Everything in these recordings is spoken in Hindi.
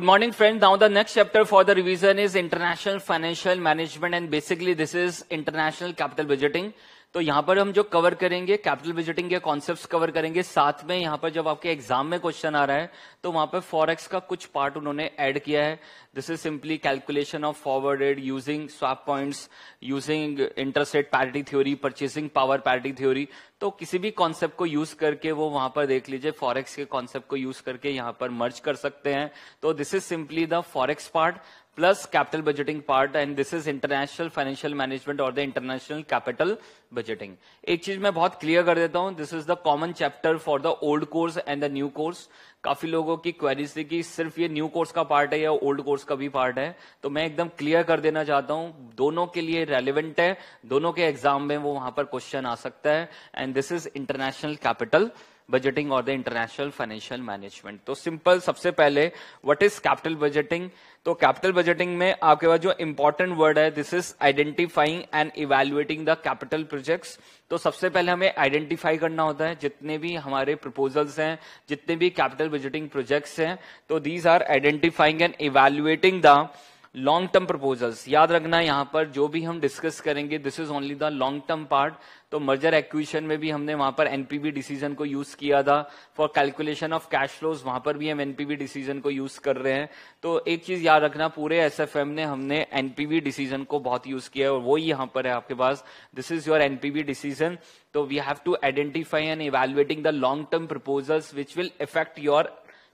morning, friends. Now the next chapter for the revision is International Financial Management and basically this is International Capital Budgeting. तो यहाँ पर हम जो कवर करेंगे कैपिटल बजटिंग के कॉन्सेप्ट्स कवर करेंगे, साथ में यहाँ पर जब आपके एग्जाम में क्वेश्चन आ रहा है तो वहां पर फॉरेक्स का कुछ पार्ट उन्होंने ऐड किया है. This is simply calculation of forwarded using swap points, using interest rate parity theory, purchasing power parity theory. तो किसी भी कॉन्सेप्ट को यूज करके वो वहां पर देख लीजिए फॉरेक्स के कॉन्सेप्ट को यूज करके यहाँ पर मर्ज कर सकते हैं. तो this is simply the forex part plus capital budgeting part and this is international financial management or the international capital budgeting. एक चीज मैं बहुत क्लियर कर देता हूं, this is the common chapter for the old course and the new course. काफी लोगों की क्वेरीज थी कि सिर्फ ये न्यू कोर्स का पार्ट है या ओल्ड कोर्स का भी पार्ट है, तो मैं एकदम क्लियर कर देना चाहता हूं दोनों के लिए रेलेवेंट है, दोनों के एग्जाम में वो वहां पर क्वेश्चन आ सकता है. And this is international capital budgeting और द इंटरनेशनल फाइनेंशियल मैनेजमेंट. तो सिंपल सबसे पहले व्हाट इज कैपिटल बजटिंग. तो कैपिटल बजटिंग में आपके पास जो इंपॉर्टेंट वर्ड है this is identifying and evaluating the capital projects. तो सबसे पहले हमें आइडेंटिफाई करना होता है जितने भी हमारे प्रपोजल्स हैं, जितने भी कैपिटल बजटिंग प्रोजेक्ट्स हैं, तो these are identifying and evaluating the long term proposals. याद रखना यहां पर जो भी हम डिस्कस करेंगे this is only the long term part. तो मर्जर एक्विजिशन में भी हमने वहां पर एनपीवी डिसीजन को यूज किया था. For calculation of cash flows वहां पर भी हम एनपीवी डिसीजन को यूज कर रहे हैं. तो एक चीज याद रखना, पूरे एसएफएम ने हमने एनपीवी डिसीजन को बहुत यूज किया है और वो यहां पर है आपके पास. This is your NPV decision. तो we have to identify and evaluating the long term proposals which will effect your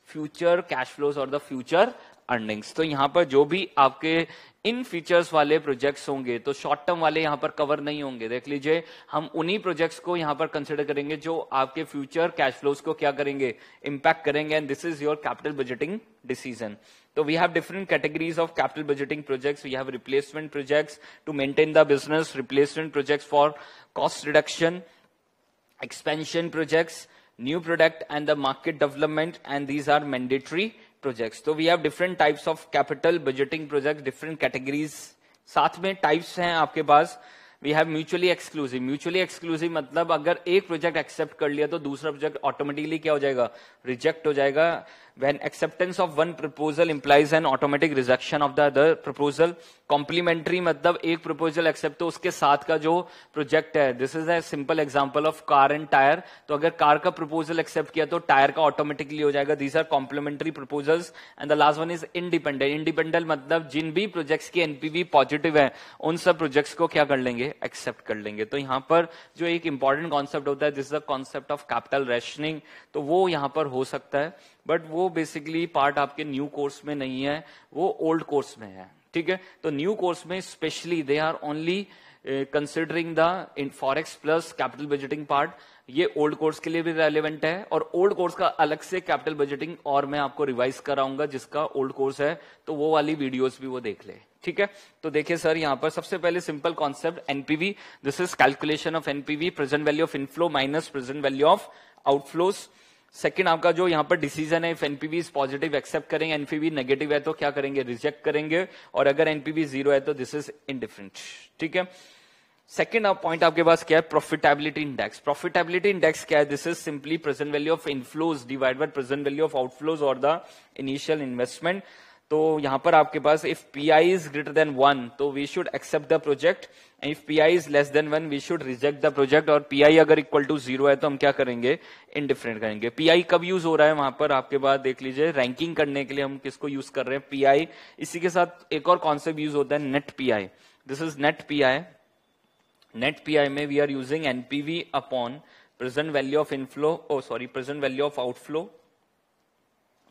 future cash flows और द फ्यूचर अर्निंग्स. तो यहां पर जो भी आपके इन फीचर्स वाले प्रोजेक्ट्स होंगे तो शॉर्ट टर्म वाले यहां पर कवर नहीं होंगे. देख लीजिए हम उन्हीं प्रोजेक्ट्स को यहां पर कंसिडर करेंगे जो आपके फ्यूचर कैश फ्लोज को क्या करेंगे, इंपैक्ट करेंगे. And this is your capital budgeting decision. तो we have different categories of capital budgeting projects. We have replacement projects to maintain the business, replacement projects for cost reduction, expansion projects, new product and the market development, and these are mandatory projects. So we have different types of capital budgeting projects, different categories. साथ में types हैं आपके पास. We have mutually exclusive. Mutually exclusive मतलब अगर एक प्रोजेक्ट एक्सेप्ट कर लिया तो दूसरा प्रोजेक्ट ऑटोमेटिकली क्या हो जाएगा, रिजेक्ट हो जाएगा. When acceptance of one proposal implies an automatic rejection of the other proposal. Complementary मतलब एक प्रपोजल एक्सेप्ट तो उसके साथ का जो प्रोजेक्ट है. This is a simple example of car and tyre. तो अगर कार का प्रपोजल एक्सेप्ट किया तो टायर का ऑटोमेटिकली हो जाएगा. These are complementary proposals. And the last one is independent. Independent मतलब जिन भी प्रोजेक्ट्स की एनपीवी पॉजिटिव है उन सब प्रोजेक्ट्स को क्या कर लेंगे, एक्सेप्ट कर लेंगे. तो यहां पर जो एक इंपॉर्टेंट कॉन्सेप्ट होता है this is the concept of capital rationing. तो वो यहां पर हो सकता है बट वो बेसिकली पार्ट आपके न्यू कोर्स में नहीं है, वो ओल्ड कोर्स में है. ठीक है. तो न्यू कोर्स में specially they are only considering the in forex plus capital budgeting part. ये ओल्ड कोर्स के लिए भी रेलेवेंट है और ओल्ड कोर्स का अलग से कैपिटल बजटिंग और मैं आपको रिवाइज कराऊंगा जिसका ओल्ड कोर्स है, तो वो वाली वीडियोस भी वो देख ले. ठीक है. तो देखिए सर यहां पर सबसे पहले simple concept NPV. This is calculation of NPV, present value of inflow minus present value of outflows. Second आपका जो यहां पर डिसीजन है, if NPV is positive accept करेंगे, एनपीवी नेगेटिव है तो क्या करेंगे, रिजेक्ट करेंगे. और अगर एनपीवी जीरो है तो दिस इज इनडिफरेंट. ठीक है. सेकंड पॉइंट आपके पास क्या है, प्रॉफिटेबिलिटी इंडेक्स. प्रॉफिटेबिलिटी इंडेक्स क्या है, this is simply present value of inflows divide by present value of outflows और द इनिशियल इन्वेस्टमेंट. तो यहां पर आपके पास if PI is greater than 1 तो we should accept the project. If PI is less than 1 we should reject the project. और पीआई अगर इक्वल टू 0 है तो हम क्या करेंगे, इंडिफरेंट करेंगे. पीआई कब यूज हो रहा है वहां पर आपके पास देख लीजिए, रैंकिंग करने के लिए हम किसको यूज कर रहे हैं, पीआई. इसी के साथ एक और कॉन्सेप्ट यूज होता है net PI. This is net PI. Net PI में we are using NPV upon present value of inflow, present value of outflow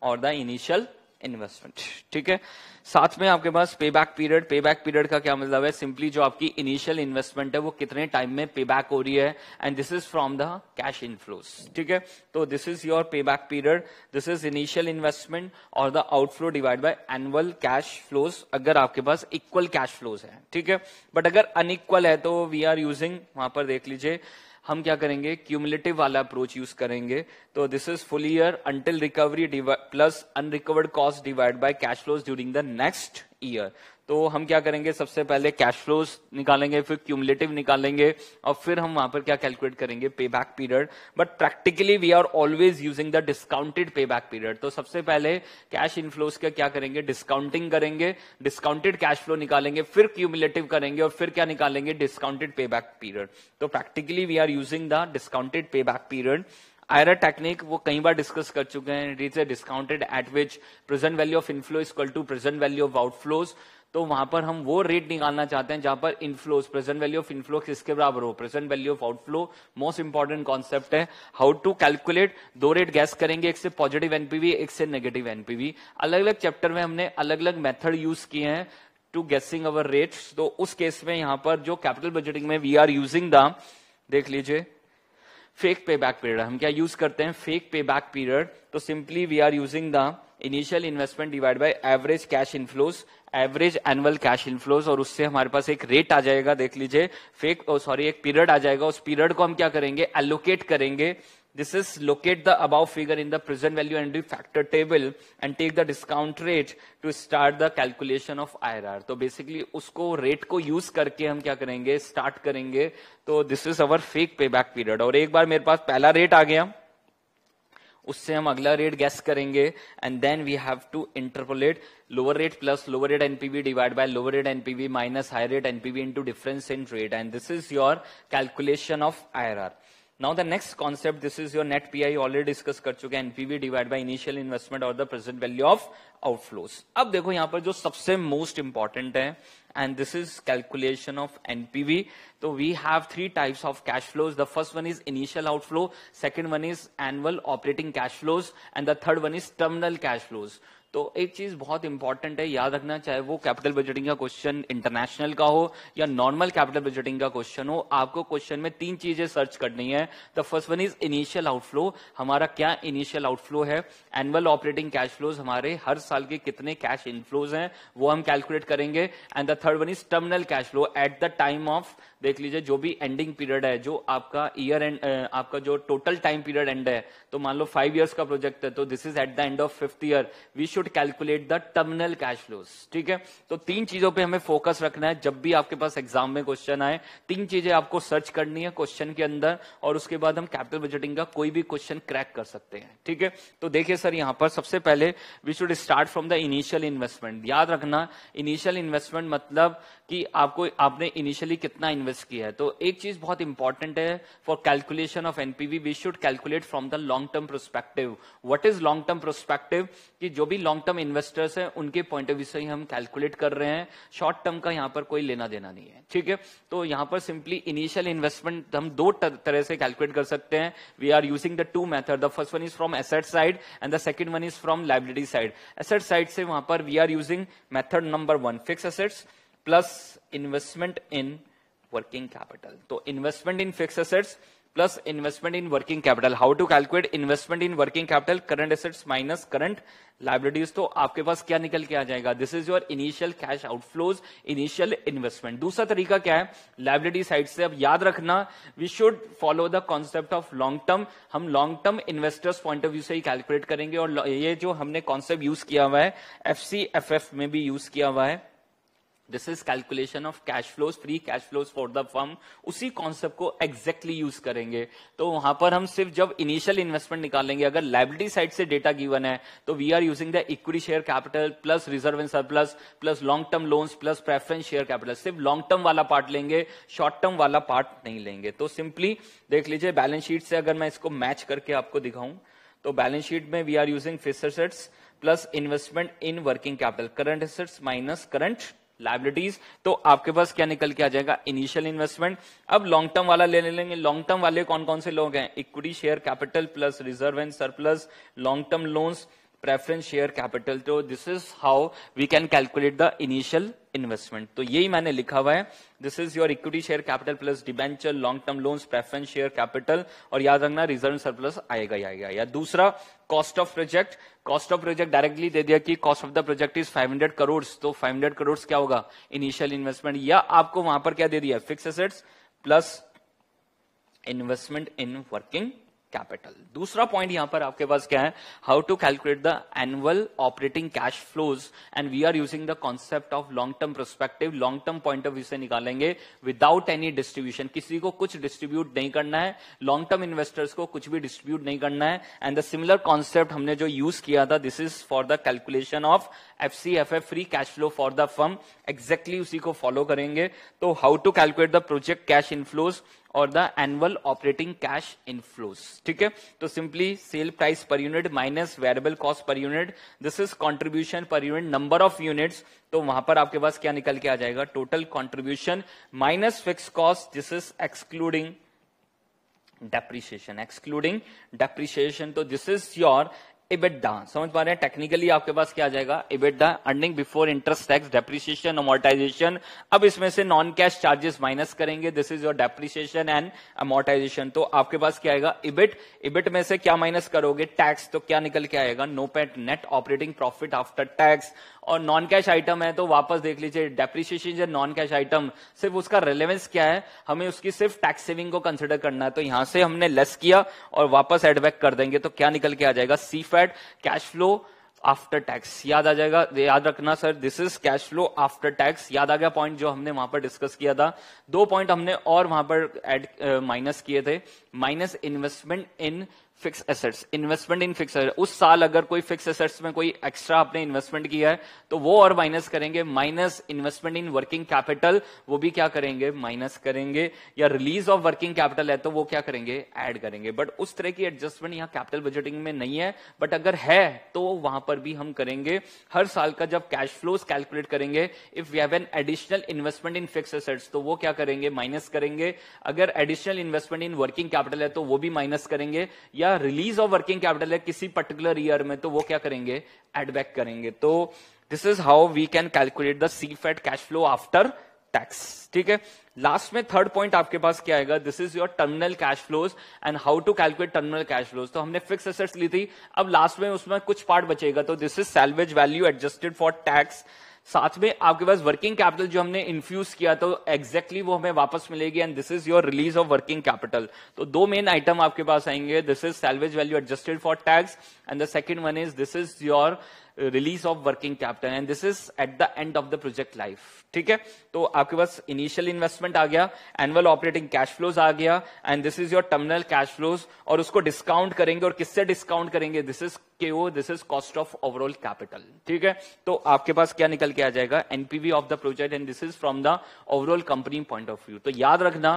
और द इनिशियल इन्वेस्टमेंट. ठीक है. साथ में आपके पास pay back period. Pay back period का क्या मतलब है, सिंपली जो आपकी इनिशियल इन्वेस्टमेंट है वो कितने टाइम में पे बैक हो रही है. And this is from the cash inflows. ठीक है. तो this is your pay back period. This is initial investment और the outflow divide by annual cash flows अगर आपके पास इक्वल कैश फ्लोज है. ठीक है. बट अगर अनइक्वल है तो वी आर यूजिंग, वहां पर देख लीजिए हम क्या करेंगे, क्यूमुलेटिव वाला अप्रोच यूज करेंगे. तो this is full year until recovery plus unrecovered cost divide by cash flows during the next year. तो हम क्या करेंगे, सबसे पहले कैश फ्लोज निकालेंगे, फिर क्यूमुलेटिव निकालेंगे, और फिर हम वहां पर क्या कैलकुलेट करेंगे, pay back period. But practically we are always using the discounted pay back period. तो सबसे पहले कैश इनफ्लोज का क्या करेंगे, डिस्काउंटिंग करेंगे, डिस्काउंटेड कैश फ्लो निकालेंगे, फिर क्यूमुलेटिव करेंगे, और फिर क्या निकालेंगे, डिस्काउंटेड पे बैक पीरियड। तो practically we are using the discounted pay back period. IRR technique वो कई बार डिस्कस कर चुके हैं। It is a discounted at which present value of inflow is equal to present value of outflows. तो वहां पर हम वो रेट निकालना चाहते हैं जहां पर inflows, present value of inflow किसके बराबर हो, present value of outflow. Most important concept है। हाउ टू कैलकुलेट, दो रेट गैस करेंगे, एक से पॉजिटिव एनपीवी, एक से नेगेटिव एनपीवी। अलग अलग चैप्टर में हमने अलग अलग मेथड यूज किए हैं टू गेसिंग अवर रेट्स। तो उस केस में यहां पर जो कैपिटल बजटिंग में वी आर यूजिंग द, देख लीजिए, फेक पे बैक पीरियड। हम क्या यूज करते हैं, फेक पे बैक पीरियड। तो simply we are using the initial investment divide by average cash inflows, average annual cash inflows, और उससे हमारे पास एक रेट आ जाएगा, देख लीजिए, एक पीरियड आ जाएगा। उस पीरियड को हम क्या करेंगे, एलोकेट करेंगे। This is locate the above figure in the present value and factor table and take the discount rate to start the calculation of IRR. तो बेसिकली उसको रेट को यूज करके हम क्या करेंगे, स्टार्ट करेंगे। तो this is our fake pay back period. और एक बार मेरे पास पहला रेट आ गया, उससे हम अगला रेट गैस करेंगे, and then we have to interpolate lower rate plus lower rate NPV divide by lower rate NPV minus higher rate NPV into difference in rate, and this is your calculation of IRR. Now the next concept, this is your net PI, already discuss कर चुके हैं, NPV divide by initial investment और the present value of outflows. अब देखो यहाँ पर जो सबसे मोस्ट इंपॉर्टेंट है, and this is calculation of NPV. So we have three types of cash flows. The first one is initial outflow, second one is annual operating cash flows, and the third one is terminal cash flows. तो एक चीज बहुत इंपॉर्टेंट है, याद रखना, चाहे वो कैपिटल बजटिंग का क्वेश्चन इंटरनेशनल का हो या नॉर्मल कैपिटल बजटिंग का क्वेश्चन हो, आपको क्वेश्चन में तीन चीजें सर्च करनी है। The first one is initial outflow, हमारा क्या इनिशियल आउटफ्लो है। एनुअल ऑपरेटिंग कैश फ्लोज, हमारे हर साल के कितने कैश इनफ्लोज हैं वो हम कैलकुलेट करेंगे। And the third one is terminal cash flow at the time of, देख लीजिए, जो भी एंडिंग पीरियड है, जो आपका ईयर एंड, आपका जो टोटल टाइम पीरियड एंड है, तो मान लो 5 इयर्स का प्रोजेक्ट है, तो this is at the end of 5th year, we should calculate the terminal cash flows. ठीक है, तो तीन चीजों पे हमें फोकस रखना है जब भी आपके पास एग्जाम में क्वेश्चन आए। तीन चीजें आपको सर्च करनी है क्वेश्चन के अंदर, और उसके बाद हम कैपिटल बजटिंग का कोई भी क्वेश्चन क्रैक कर सकते हैं। ठीक है, तो देखिए सर, यहां पर सबसे पहले we should start from the initial investment. याद रखना, इनिशियल इन्वेस्टमेंट मतलब कि आपने इनिशियली कितना इन्वेस्ट किया है। तो एक चीज बहुत इंपॉर्टेंट है, for calculation of NPV we should calculate from the long term prospective. What is long term prospective, कि जो भी लॉन्ग टर्म इन्वेस्टर्स हैं उनके पॉइंट ऑफ व्यू से ही हम कैलकुलेट कर रहे हैं, शॉर्ट टर्म का यहां पर कोई लेना देना नहीं है। ठीक है, तो यहां पर सिंपली इनिशियल इन्वेस्टमेंट हम दो तरह से कैलकुलेट कर सकते हैं। We are using the two method, the first one is from asset side and the second one is from liability side. Asset side से वहां पर we are using method number 1, fix assets plus investment in working capital. तो investment in fix assets plus investment in working capital. How to calculate investment in working capital, current assets minus current liabilities. तो आपके पास क्या निकल के आ जाएगा, this is your initial cash outflows, initial investment. दूसरा तरीका क्या है, लायबिलिटी साइड से। अब याद रखना, we should follow the concept of long term. हम long term investors point of view से ही कैलकुलेट करेंगे, और ये जो हमने कॉन्सेप्ट यूज किया हुआ है FCFF में भी यूज किया हुआ है, this is calculation of cash flows, free cash flows for the firm. उसी कॉन्सेप्ट को एग्जैक्टली यूज करेंगे। तो वहां पर हम सिर्फ जब इनिशियल इन्वेस्टमेंट निकालेंगे, अगर लायबिलिटी साइड से डेटा गिवन है, तो we are using the equity share capital plus reserve and surplus plus long term loans plus preference share capital. सिर्फ लॉन्ग टर्म वाला पार्ट लेंगे, शॉर्ट टर्म वाला पार्ट नहीं लेंगे। तो सिंपली देख लीजिए, बैलेंस शीट से अगर मैं इसको मैच करके आपको दिखाऊं, तो बैलेंस शीट में we are using fixed assets plus investment in working capital, current assets minus current liabilities. तो आपके पास क्या निकल के आ जाएगा, इनिशियल इन्वेस्टमेंट। अब लॉन्ग टर्म वाला ले लेंगे। लॉन्ग टर्म वाले कौन कौन से लोग हैं, equity share capital plus reserve and surplus, long term loans, preference share capital. तो this is how we can calculate the initial investment. तो यही मैंने लिखा हुआ है, this is your equity share capital plus debenture, long term loans, preference share capital, और याद रखना रिजर्व सरप्लस आएगा ही आएगा। या दूसरा cost of project. Cost of project directly दे दिया कि cost of the project is 500 crore. तो 500 करोड़ क्या होगा, इनिशियल इन्वेस्टमेंट। या आपको वहां पर क्या दे दिया, fix assets plus investment in working capital. दूसरा पॉइंट यहां पर आपके पास क्या है, how to calculate the annual operating cash flows, and we are using the concept of long term perspective. Long term point of view से निकालेंगे विदाउट एनी डिस्ट्रीब्यूशन, किसी को कुछ डिस्ट्रीब्यूट नहीं करना है, लॉन्ग टर्म इन्वेस्टर्स को कुछ भी डिस्ट्रीब्यूट नहीं करना है। एंड द सिमिलर कॉन्सेप्ट हमने जो यूज किया था, this is for the calculation of FCFF free cash flow for the firm, exactly उसी को फॉलो करेंगे। तो how to calculate the project cash inflows और the annual operating cash inflows, ठीक है। तो simply sale price per unit minus variable cost per unit, this is contribution per unit, number of units. तो वहां पर आपके पास क्या निकल के आ जाएगा, total contribution minus fix cost, this is excluding depreciation, तो दिस इज योर EBITDA। समझ पा रहे हैं, टेक्निकली आपके पास क्या आ जाएगा, EBITDA, earning before interest tax depreciation amortisation. अब इसमें से नॉन कैश चार्जेस माइनस करेंगे, this is your depreciation and amortisation. तो आपके पास क्या आएगा, EBIT में से क्या माइनस करोगे, टैक्स, तो क्या निकल के आएगा, NOPAT, net operating profit after tax. और नॉन कैश आइटम है तो वापस देख लीजिए, डेप्रिसिएशन जो नॉन कैश आइटम, सिर्फ उसका रिलेवेंस क्या है, हमें उसकी सिर्फ टैक्स सेविंग को कंसिडर करना है। तो यहां से हमने लेस किया और वापस एड बैक कर देंगे, तो क्या निकल के आ जाएगा, CFAT, cash flow after tax. याद आ जाएगा, याद रखना sir, this is cash flow after tax. याद आ गया पॉइंट जो हमने वहां पर डिस्कस किया था। दो पॉइंट हमने और वहां पर एड माइनस किए थे, minus investment in fix assets, investment in fix assets. उस साल अगर कोई फिक्स एसेट्स में कोई एक्स्ट्रा आपने इन्वेस्टमेंट किया है तो वो और माइनस करेंगे, minus investment in working capital, वो भी क्या करेंगे, माइनस करेंगे। या रिलीज ऑफ वर्किंग कैपिटल है तो वो क्या करेंगे, ऐड करेंगे। बट उस तरह की एडजस्टमेंट यहाँ कैपिटल बजटिंग में नहीं है, बट अगर है तो वहां पर भी हम करेंगे। हर साल का जब कैश फ्लोज कैलकुलेट करेंगे, if we have an additional investment in fix assets तो वो क्या करेंगे, माइनस करेंगे। अगर additional investment in working capital है तो वो भी माइनस करेंगे। या रिलीज ऑफ वर्किंग कैपिटल है किसी पर्टिकुलर ईयर में तो वो क्या करेंगे, एड बैक करेंगे। तो this is how we can calculate the CFAT cash flow after tax, ठीक है। लास्ट में थर्ड पॉइंट आपके पास क्या आएगा, this is your terminal cash flows and how to calculate terminal cash flows. तो हमने फिक्स एसेट्स ली थी, अब लास्ट में उसमें कुछ पार्ट बचेगा, तो this is salvage value adjusted for tax. साथ में आपके पास वर्किंग कैपिटल जो हमने इन्फ्यूज किया तो एग्जैक्टली वो हमें वापस मिलेगी, and this is your release of working capital. तो दो मेन आइटम आपके पास आएंगे, this is salvage value adjusted for tax and the second one is this is your release of working capital, and this is at the end of the project life, ठीक है। तो आपके पास इनिशियल इन्वेस्टमेंट आ गया, एनुअल ऑपरेटिंग कैश फ्लोज आ गया, and this is your terminal cash flows, और उसको डिस्काउंट करेंगे। और किससे डिस्काउंट करेंगे, this is KO, this is cost of overall capital, ठीक है। तो आपके पास क्या निकल के आ जाएगा, NPV of the project, and this is from the overall company point of view. तो याद रखना,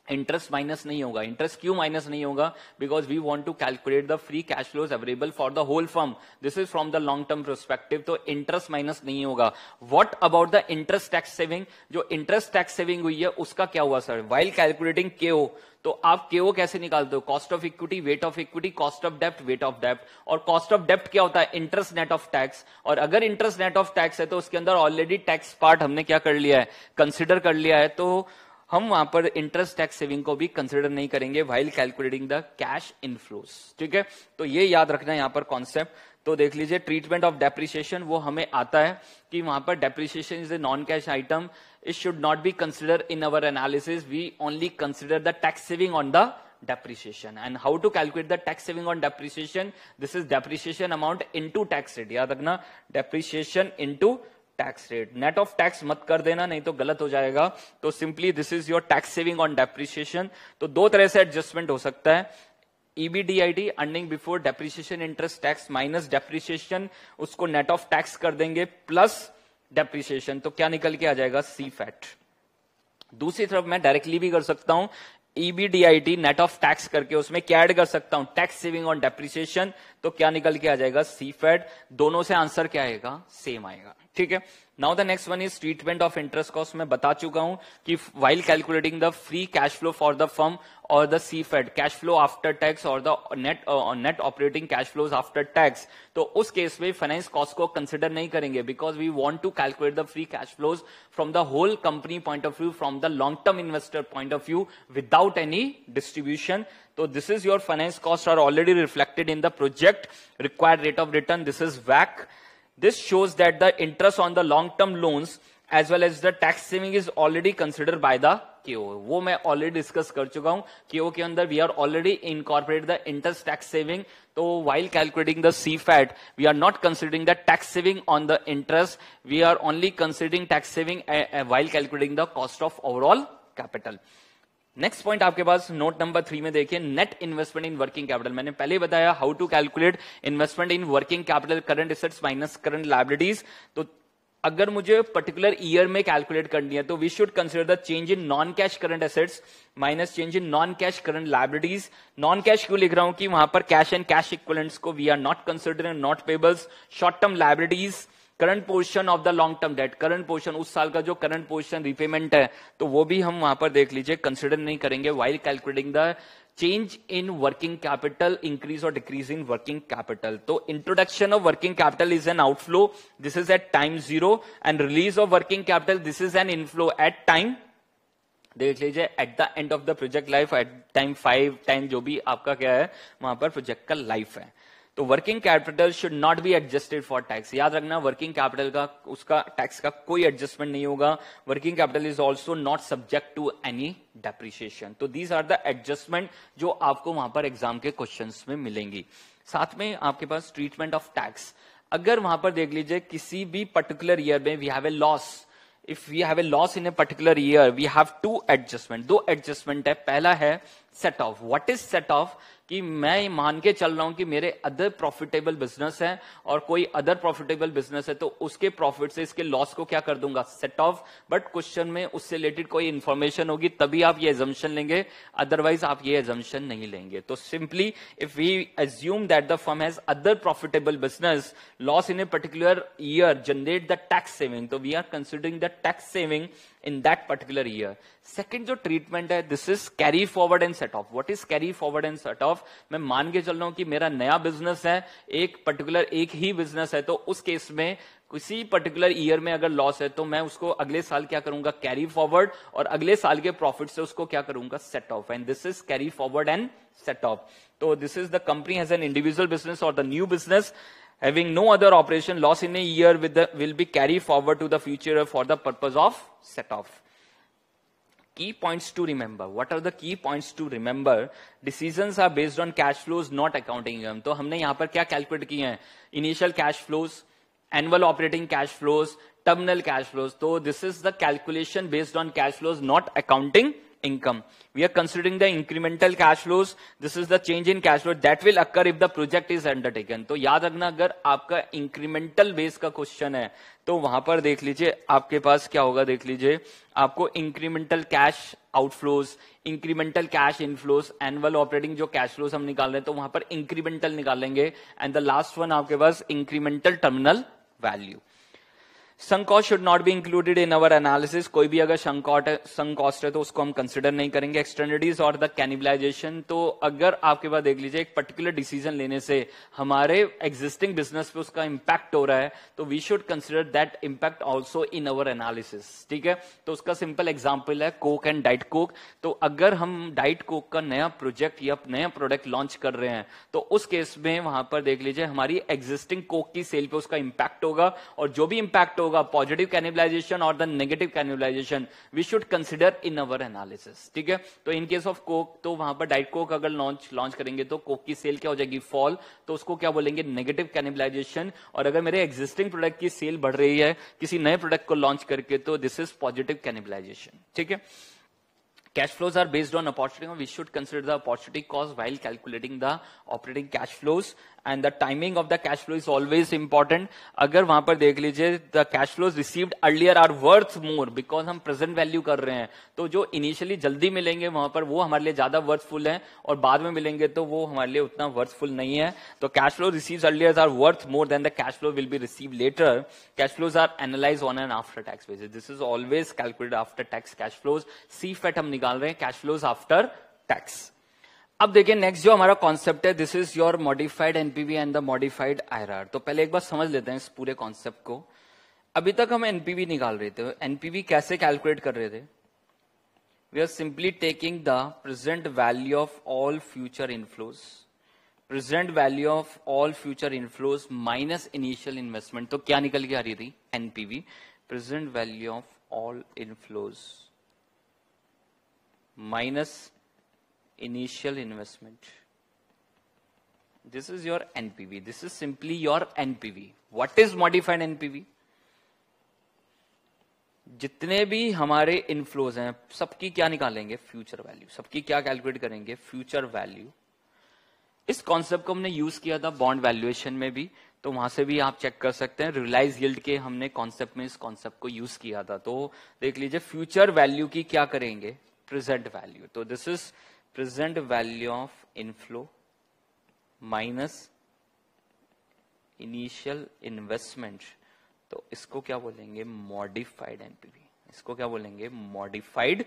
इंटरेस्ट माइनस नहीं होगा। इंटरेस्ट क्यों माइनस नहीं होगा, because we want to calculate the free cash flows available for the whole firm, this is from the long term perspective. तो इंटरेस्ट माइनस नहीं होगा। What about the interest tax saving, जो इंटरेस्ट टैक्स सेविंग हुई है उसका क्या हुआ सर, वाइल कैलकुलेटिंग KO। तो आप KO कैसे निकालते हो, cost of equity, weight of equity, cost of dept, weight of डेप्ट। और कॉस्ट ऑफ डेप्ट क्या होता है, इंटरेस्ट नेट ऑफ टैक्स। और अगर इंटरेस्ट नेट ऑफ टैक्स है तो उसके अंदर ऑलरेडी टैक्स पार्ट हमने क्या कर लिया है, कंसिडर कर लिया है। तो हम वहां पर इंटरेस्ट टैक्स सेविंग को भी कंसिडर नहीं करेंगे while calculating the cash inflows, ठीक है। तो ये याद रखना है यहां पर कॉन्सेप्ट। तो देख लीजिए, ट्रीटमेंट ऑफ डेप्रिसिएशन वो हमें आता है कि वहां पर depreciation is a non cash item, it should not be consider in our analysis, we only consider the tax saving on the depreciation. And how to calculate the tax saving on depreciation, this is depreciation amount into tax rate. याद रखना, depreciation into tax rate, net of tax मत कर देना नहीं तो गलत हो जाएगा। तो simply this is your tax saving on depreciation. तो दो तरह से एडजस्टमेंट हो सकता है, EBDIT, earning before depreciation interest tax minus depreciation, उसको नेट ऑफ टैक्स कर देंगे प्लस डेप्रिसिएशन, तो क्या निकल के आ जाएगा, CFAT। दूसरी तरफ मैं डायरेक्टली भी कर सकता हूं, EBDIT नेट ऑफ टैक्स करके उसमें क्या ऐड कर सकता हूं, टैक्स सेविंग ऑन डेप्रिसिएशन, तो क्या निकल के आ जाएगा, CFAT। दोनों से आंसर क्या आएगा, सेम आएगा, ठीक है। Now the next one is treatment of interest cost. मैं बता चुका हूं कि while calculating the free cash flow for the firm और the CFAT, cash flow after tax, और the net operating cash flows after tax, तो उस केस में फाइनेंस कॉस्ट को कंसिडर नहीं करेंगे, because we want to calculate the free cash flows from the whole company point of view, from the long term investor point of view, without any distribution. So this is your finance costs are already reflected in the project required rate of return. This is WACC. This shows that the interest on the long-term loans as well as the tax saving is already considered by the KO. वो मैं ऑलरेडी डिस्कस कर चुका हूं. KO के अंदर we are already incorporate the interest tax saving. तो while calculating the CFAT, we are not considering the tax saving on the interest. We are only considering tax saving while calculating the cost of overall capital. Next point आपके पास नोट नंबर 3 में देखिए, net investment in working capital. मैंने पहले ही बताया how to calculate investment in working capital, current assets minus current liabilities. तो अगर मुझे पर्टिकुलर ईयर में कैलकुलेट करनी है तो we should consider the change in non cash current assets minus change in non cash current liabilities. Non cash क्यों लिख रहा हूं कि वहां पर कैश एंड कैश इक्विवेलेंट्स को we are not considering, not payables. Short term liabilities, current portion of the long term debt, current portion उस साल का जो करंट पोर्शन रिपेमेंट है तो वो भी हम वहां पर देख लीजिए कंसिडर नहीं करेंगे while calculating the change in working capital, increase और डिक्रीज इन वर्किंग कैपिटल. तो introduction of working capital is an outflow, this is at time 0, and release of working capital this is an inflow at time, देख लीजिए, at the end of the project life, at time 5, time जो भी आपका क्या है वहां पर प्रोजेक्ट का लाइफ है. तो working capital should not be adjusted for tax. याद रखना वर्किंग कैपिटल का उसका टैक्स का कोई एडजस्टमेंट नहीं होगा. Working capital is also not subject to any depreciation. तो दीज आर द एडजस्टमेंट जो आपको वहां पर एग्जाम के क्वेश्चंस में मिलेंगी. साथ में आपके पास ट्रीटमेंट ऑफ टैक्स. अगर वहां पर देख लीजिए किसी भी पर्टिकुलर ईयर में we have a loss, if we have a loss in a particular year we have two adjustment. दो एडजस्टमेंट है. पहला है set off. What is set off? कि मैं मान के चल रहा हूं कि मेरे अदर प्रॉफिटेबल बिजनेस है और कोई अदर प्रॉफिटेबल बिजनेस है तो उसके प्रॉफिट से इसके लॉस को क्या कर दूंगा, सेट ऑफ. बट क्वेश्चन में उससे रिलेटेड कोई इंफॉर्मेशन होगी तभी आप ये एजम्पशन लेंगे, अदरवाइज आप ये एजम्पशन नहीं लेंगे. तो simply if we assume that the firm has other profitable business, loss in a particular year generate the tax saving, तो we are considering the tax saving in that particular year. Second जो ट्रीटमेंट है this is carry forward and set off. What is carry forward and set off? मैं मान के चल रहा हूं कि मेरा नया बिजनेस है, एक पर्टिकुलर एक ही बिजनेस है, तो उस केस में किसी पर्टिकुलर ईयर में अगर लॉस है तो मैं उसको अगले साल क्या करूंगा, कैरी फॉरवर्ड, और अगले साल के प्रॉफिट से उसको क्या करूंगा, set off. And this is carry forward and set off. तो this is the company has an individual business और the new business having no other operation, loss in a year will be carried forward to the future for the purpose of set off. Key points to remember. What are the key points to remember? Decisions are based on cash flows, not accounting income. तो हमने यहाँ पर क्या कैलकुलेट किए हैं? Initial cash flows, annual operating cash flows, terminal cash flows. So this is the calculation based on cash flows, not accounting income. We are considering the incremental cash flows. This is the change in cash flow that will occur if the project is undertaken. तो याद रखना अगर आपका incremental base का क्वेश्चन है तो वहां पर देख लीजिए आपके पास क्या होगा, देख लीजिए आपको incremental cash outflows, incremental cash inflows, annual operating जो cash flows हम निकाल रहे हैं तो वहां पर incremental निकालेंगे, and the last one आपके पास incremental terminal value. Sunk cost should not be included in our analysis. कोई भी अगर संक कॉस्ट है तो उसको हम कंसिडर नहीं करेंगे. एक्सटर्नलिटीज और द कैनिबलाइजेशन. तो अगर आपके पास देख लीजिए एक पर्टिकुलर डिसीजन लेने से हमारे एग्जिस्टिंग बिजनेस पे उसका इंपैक्ट हो रहा है तो we should consider that impact also in our analysis. ठीक है, तो उसका सिंपल एग्जाम्पल है कोक एंड डाइट कोक. तो अगर हम डाइट कोक का नया प्रोजेक्ट या नया प्रोडक्ट लॉन्च कर रहे हैं तो उस केस में वहां पर देख लीजिए हमारी एग्जिस्टिंग कोक की सेल पे उसका इंपैक्ट होगा, और जो भी इंपैक्ट पॉजिटिव कैनिबलाइजेशन और the negative cannibalisation we should consider in our analysis. ठीक है, तो इन केस ऑफ कोक तो वहां पर डाइट कोक अगर लॉन्च करेंगे तो कोक की सेल क्या हो जाएगी, फॉल, तो उसको क्या बोलेंगे, नेगेटिव कैनिबलाइजेशन. और अगर मेरे एग्जिस्टिंग प्रोडक्ट की सेल बढ़ रही है किसी नए प्रोडक्ट को लॉन्च करके तो दिस इज पॉजिटिव कैनिबलाइजेशन. ठीक है, cash flows are based on opportunity. We should consider the opportunity cost while calculating the operating cash flows, and the timing of the cash flow is always important. अगर वहां पर देख लीजिए the cash flows received earlier are worth more because हम present value कर रहे हैं, तो जो इनिशियली जल्दी मिलेंगे वहां पर वो हमारे लिए ज्यादा वर्थफुल है और बाद में मिलेंगे तो वो हमारे लिए उतना वर्थफुल नहीं है. तो cash flow received earlier are worth more than the cash flow will be received later. Cash flows are analyzed on an after tax basis. This is always calculated after tax cash flows. CFAT हम निकाल रहे हैं, कैश फ्लोज आफ्टर टैक्स. अब देखिए नेक्स्ट जो हमारा कॉन्सेप्ट है this is your modified NPV and the modified IRR. तो पहले एक बार समझ लेते हैं इस पूरे कॉन्सेप्ट को. अभी तक हम एनपीवी निकाल रहे थे. एनपीवी कैसे कैलकुलेट कर रहे थे? We are simply taking the present value of all future inflows, present value of all future inflows minus initial investment. तो क्या निकल के आ रही थी, NPV. Present value of all inflows minus initial investment. This is your NPV. This is simply your NPV. What is modified NPV? जितने भी हमारे इनफ्लोज हैं सबकी क्या निकालेंगे? Future value. सबकी क्या कैलकुलेट करेंगे? Future value. इस कॉन्सेप्ट को हमने यूज किया था बॉन्ड वैल्यूएशन में भी, तो वहां से भी आप चेक कर सकते हैं. रियलाइज यील्ड के हमने कॉन्सेप्ट में इस कॉन्सेप्ट को यूज किया था. तो देख लीजिए फ्यूचर वैल्यू की क्या करेंगे? Present value. तो this is present value of inflow minus initial investment. तो इसको क्या बोलेंगे? Modified NPV. इसको क्या बोलेंगे? Modified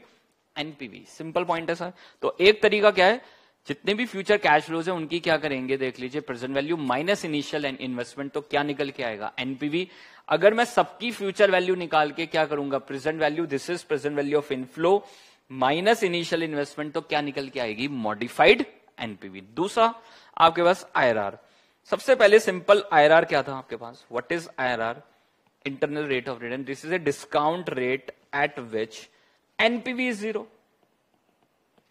NPV. सिंपल पॉइंट है सर. तो एक तरीका क्या है, जितने भी फ्यूचर कैश फ्लोज है उनकी क्या करेंगे? देख लीजिए present value minus initial investment. तो क्या निकल के आएगा? एनपीवी. अगर मैं सबकी फ्यूचर वैल्यू निकाल के क्या करूंगा? Present value. This is present value of inflow minus initial investment. तो क्या निकल के आएगी? Modified NPV. दूसरा आपके पास आईआरआर. सबसे पहले सिंपल आईआरआर क्या था आपके पास? What is IRR? Internal rate of return. This is a discount rate at which NPV is zero.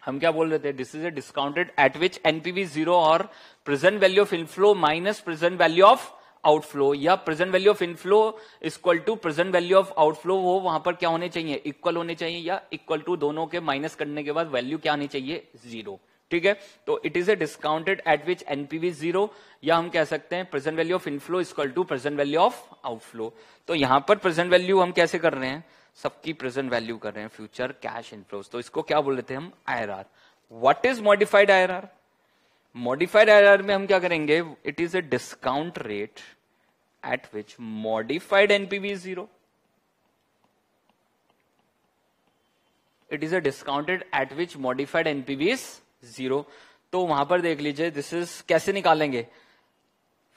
हम क्या बोल रहे थे? This is a discounted at which NPV zero और present value of inflow minus present value of outflow, या present value of inflow equal to present value of outflow. वो वहां पर क्या होने चाहिए? इक्वल होने चाहिए, या इक्वल टू दोनों के माइनस करने के बाद वैल्यू क्या आनी चाहिए? जीरो. ठीक है. तो it is a discounted at which NPV zero, या हम कह सकते हैं present value of inflow equal to present value of outflow. तो यहां पर प्रेजेंट वैल्यू हम कैसे कर रहे हैं? सबकी प्रेजेंट वैल्यू कर रहे हैं फ्यूचर कैश इनफ्लोज. तो इसको क्या बोल रहे थे हम? IRR. What is modified IRR? Modified IRR में हम क्या करेंगे? It is a discount rate at which modified NPV is zero. It is a discounted at which modified NPV is zero. तो वहां पर देख लीजिए दिस इज कैसे निकालेंगे?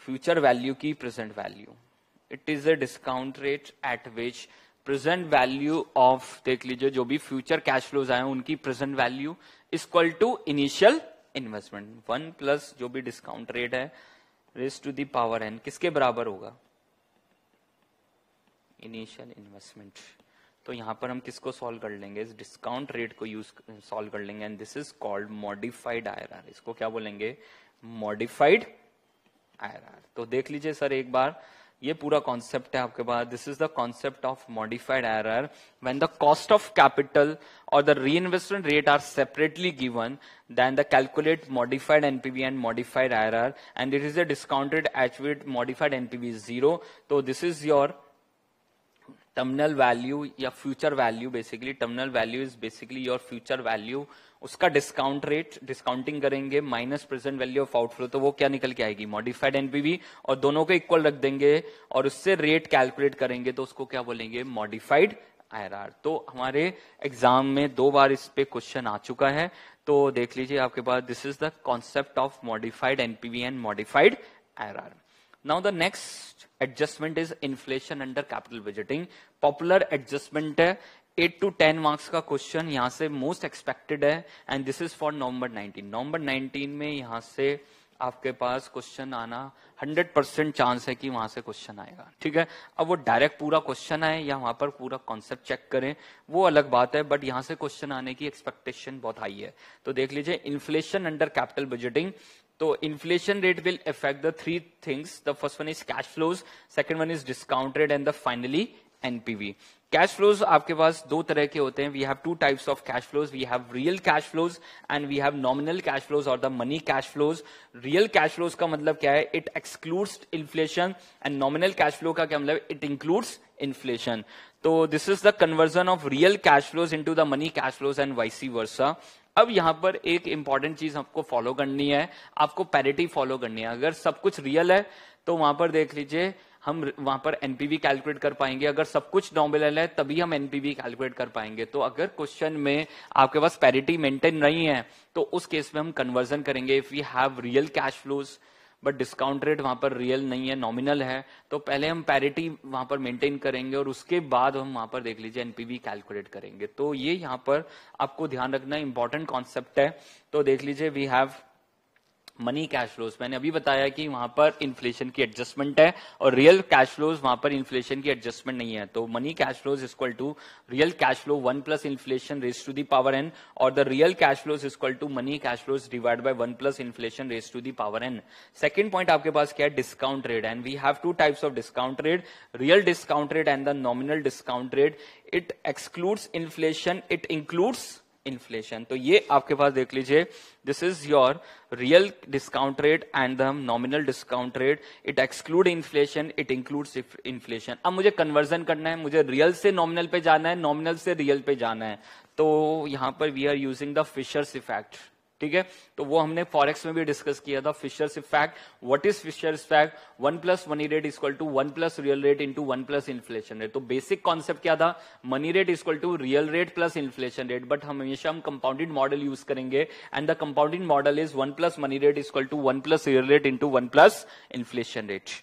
फ्यूचर वैल्यू की present value. It is a discount rate at which present value of, देख लीजिए जो भी फ्यूचर कैश फ्लोज आए उनकी present value equal to initial investment. 1 plus जो भी डिस्काउंट रेट है raise to the power N किसके बराबर होगा? Initial investment. तो यहां पर हम किसको सॉल्व कर लेंगे? इस डिस्काउंट रेट को यूज सॉल्व कर लेंगे and this is called modified IRR. इसको क्या बोलेंगे? Modified IRR. तो देख लीजिए सर एक बार, ये पूरा कॉन्सेप्ट है आपके पास. This is the concept of modified IRR. When the cost of capital और the reinvestment rate are separately given, then the calculate modified NPV and modified IRR, and it is a discounted attribute. Modified NPV is zero. So this is your terminal value या future value. Basically terminal value is basically your future value. उसका डिस्काउंट रेट, डिस्काउंटिंग करेंगे minus present value of outflow. तो वो क्या निकल के आएगी? Modified NPV. और दोनों को इक्वल रख देंगे और उससे रेट कैलकुलेट करेंगे तो उसको क्या बोलेंगे? Modified IRR. तो हमारे एग्जाम में 2 बार इस पे क्वेश्चन आ चुका है. तो देख लीजिए आपके पास this is the concept of modified NPV and modified IRR. Now the next adjustment is inflation under capital budgeting. Popular adjustment है. 8 to 10 मार्क्स का क्वेश्चन यहां से मोस्ट एक्सपेक्टेड है एंड दिस इज फॉर नवंबर 19. नवंबर 19 में यहां से आपके पास क्वेश्चन आना 100% चांस है कि वहां से क्वेश्चन आएगा. ठीक है. अब वो डायरेक्ट पूरा क्वेश्चन आए या वहां पर पूरा कॉन्सेप्ट चेक करें वो अलग बात है, बट यहां से क्वेश्चन आने की एक्सपेक्टेशन बहुत हाई है. तो देख लीजिए इन्फ्लेशन अंडर कैपिटल बजटिंग. तो inflation rate will affect the 3 things. The first one is cash flows, second one is discount rate and the finally NPV. Cash flows आपके पास 2 तरह के होते हैं. We have 2 types of cash flows. We have real cash flows and we have nominal cash flows और the money cash flows. Real cash flows का मतलब क्या है? It excludes inflation. And nominal cash flow का क्या मतलब? It includes inflation. तो this is the conversion of real cash flows into the money cash flows and vice versa. अब यहां पर एक इंपॉर्टेंट चीज आपको फॉलो करनी है. आपको पैरिटी फॉलो करनी है. अगर सब कुछ रियल है तो वहां पर देख लीजिए हम वहां पर एनपीवी कैलकुलेट कर पाएंगे. अगर सब कुछ नॉमिनल है तभी हम एनपीवी कैलकुलेट कर पाएंगे. तो अगर क्वेश्चन में आपके पास पैरिटी मेंटेन नहीं है तो उस केस में हम कन्वर्जन करेंगे. If we have real cash flows but discount rate वहां पर रियल नहीं है, नॉमिनल है, तो पहले हम पैरिटी वहां पर मेंटेन करेंगे और उसके बाद हम वहां पर देख लीजिए एनपीवी कैलकुलेट करेंगे. तो ये यहां पर आपको ध्यान रखना इंपॉर्टेंट कॉन्सेप्ट है. तो देख लीजिए we have money cash flows, मैंने अभी बताया कि वहां पर इन्फ्लेशन की एडजस्टमेंट है और रियल कैश फ्लोज वहां पर इन्फ्लेशन की एडजस्टमेंट नहीं है। तो money cash flows equal to real cash flow 1 plus inflation raise to the power N, और the real cash flows equal to money cash flows divide by 1 plus inflation raise to the power N. Second point आपके पास क्या है, discount rate, and we have two types of discount rate, real discount rate and the nominal discount rate. It excludes inflation, it includes inflation. तो ये आपके पास देख लीजिए, this is your real discount rate and the nominal discount rate, it exclude inflation, it includes inflation. अब मुझे कन्वर्जन करना है, मुझे रियल से नॉमिनल पे जाना है, नॉमिनल से रियल पे जाना है, तो यहां पर we are using the Fisher's effect, ठीक है। तो वो हमने फॉरेक्स में भी डिस्कस किया था, Fisher's effect. What is Fisher's effect, 1 plus money rate equal to 1 plus real rate into 1 plus inflation rate. तो बेसिक कॉन्सेप्ट क्या था, money rate equal to real rate plus inflation rate, but हमेशा हम कंपाउंडेड मॉडल यूज करेंगे, and the compounded model is 1 plus money rate equal to 1 plus real rate into 1 plus inflation rate.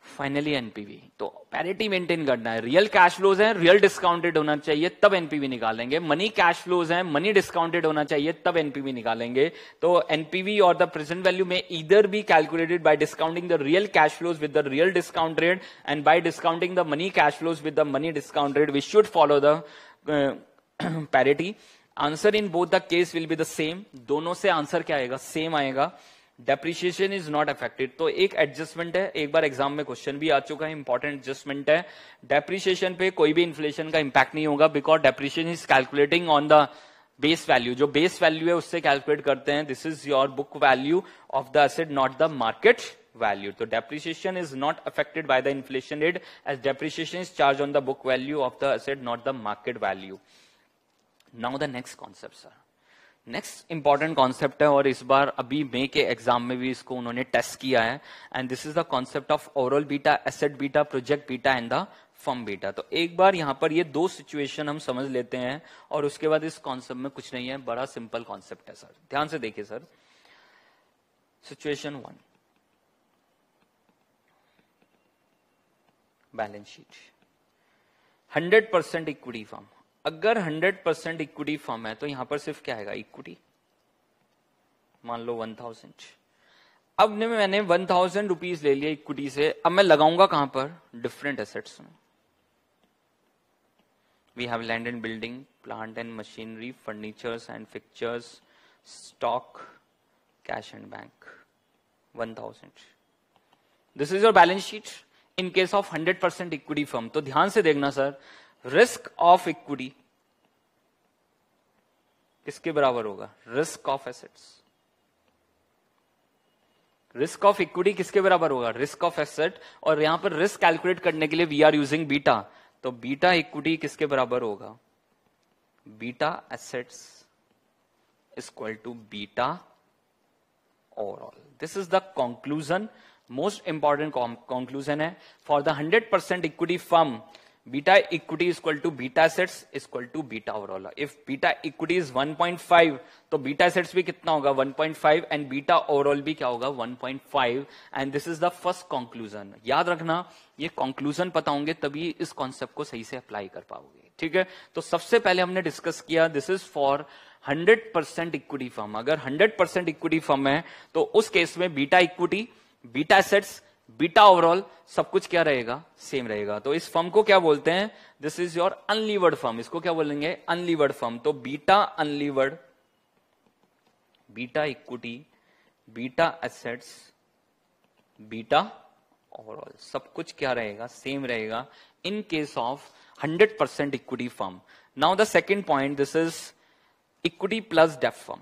Finally NPV, तो पैरिटी मेंटेन करना है, रियल कैश फ्लोज है, रियल डिस्काउंटेड होना चाहिए तब एनपीवी निकालेंगे, मनी कैश फ्लोज है, मनी डिस्काउंटेड होना चाहिए तब एनपीवी निकालेंगे। तो एनपीवी और द प्रेजेंट वैल्यू में either be calculated by discounting the real cash flows with the real discount rate and by discounting the money cash flows with the money discount rate, we should follow the parity. Answer in both the case will be the same, दोनों से आंसर क्या आएगा, सेम आएगा। डेप्रिशिएशन इज नॉट अफेक्टेड, तो एक एडजस्टमेंट है, एक बार एग्जाम में क्वेश्चन भी आ चुका है, इंपॉर्टेंट एडजस्टमेंट है। डेप्रिशिएशन पे कोई भी इन्फ्लेशन का इंपैक्ट नहीं होगा, because depreciation is calculating on the base value, जो बेस वैल्यू है उससे कैलकुलेट करते हैं। This is your book value of the asset, not the market value. तो depreciation is not affected by the inflation rate, as depreciation is charge on the book value of the asset, not the market value. Now the next concept sir, next important concept है, और इस बार अभी मई के एग्जाम में भी इसको उन्होंने टेस्ट किया है, and this is the concept of overall beta, asset beta, project beta and the firm beta. तो एक बार यहां पर ये दो सिचुएशन हम समझ लेते हैं, और उसके बाद इस कॉन्सेप्ट में कुछ नहीं है, बड़ा सिंपल कॉन्सेप्ट है सर, ध्यान से देखिए sir. Situation 1, balance sheet, 100% equity firm. अगर 100% इक्विटी फर्म है तो यहां पर सिर्फ क्या आएगा, इक्विटी, मान लो 1000। अब मैंने 1000 रुपीज ले लिया इक्विटी से, अब मैं लगाऊंगा कहां पर, डिफरेंट एसेट्स में। We have land and building, plant and machinery, furnitures and fixtures, stock, cash and bank, 1000। This is your balance sheet in case of 100% equity firm. तो ध्यान से देखना सर, रिस्क ऑफ इक्विटी किसके बराबर होगा, risk of assets. Risk of equity किसके बराबर होगा, रिस्क ऑफ एसेट, और यहां पर रिस्क कैलकुलेट करने के लिए वी आर यूजिंग बीटा, तो बीटा इक्विटी किसके बराबर होगा, beta assets equal to beta overall. This is the conclusion, most important conclusion है for the 100% equity firm. Beta equity equal to beta assets equal to beta overall. If beta equity is 1.5 तो बीटा एसेट्स भी कितना होगा, 1.5, एंड बीटा ओवरऑल भी क्या होगा, 1.5, and this is the first conclusion. याद रखना, ये कंक्लूजन पता होंगे तभी इस कॉन्सेप्ट को सही से अप्लाई कर पाओगे, ठीक है। तो सबसे पहले हमने डिस्कस किया, this is for 100% equity firm. अगर 100% इक्विटी फर्म है तो उस केस में beta equity, beta assets, beta overall सब कुछ क्या रहेगा, सेम रहेगा। तो इस फर्म को क्या बोलते हैं, this is your unlevered firm. इसको क्या बोलेंगे, अनलीवर्ड फर्म। तो beta unlevered, beta equity, beta assets, beta overall सब कुछ क्या रहेगा, सेम रहेगा in case of 100% equity firm. Now the second point, this is equity plus डेब्ट फर्म।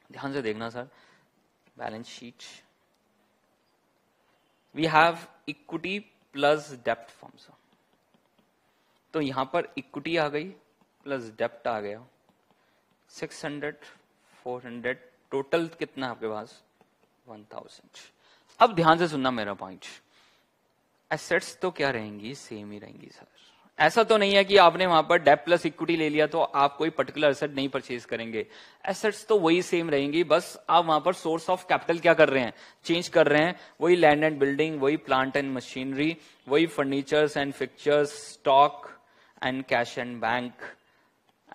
ध्यान से देखना sir, balance sheet, we have equity plus डेब्ट फर्म। तो यहां पर इक्विटी आ गई प्लस डेब्ट आ गया, 600, 400, टोटल कितना आपके पास, 1000। अब ध्यान से सुनना मेरा पॉइंट, एसेट्स तो क्या रहेंगी, सेम ही रहेंगी सर। ऐसा तो नहीं है कि आपने वहां पर डेब्ट प्लस इक्विटी ले लिया तो आप कोई पर्टिकुलर एसेट नहीं परचेज करेंगे, एसेट्स तो वही सेम रहेंगी, बस आप वहां पर सोर्स ऑफ कैपिटल क्या कर रहे हैं, चेंज कर रहे हैं। वही लैंड एंड बिल्डिंग, वही प्लांट एंड मशीनरी, वही furnitures and fixtures, stock and cash and bank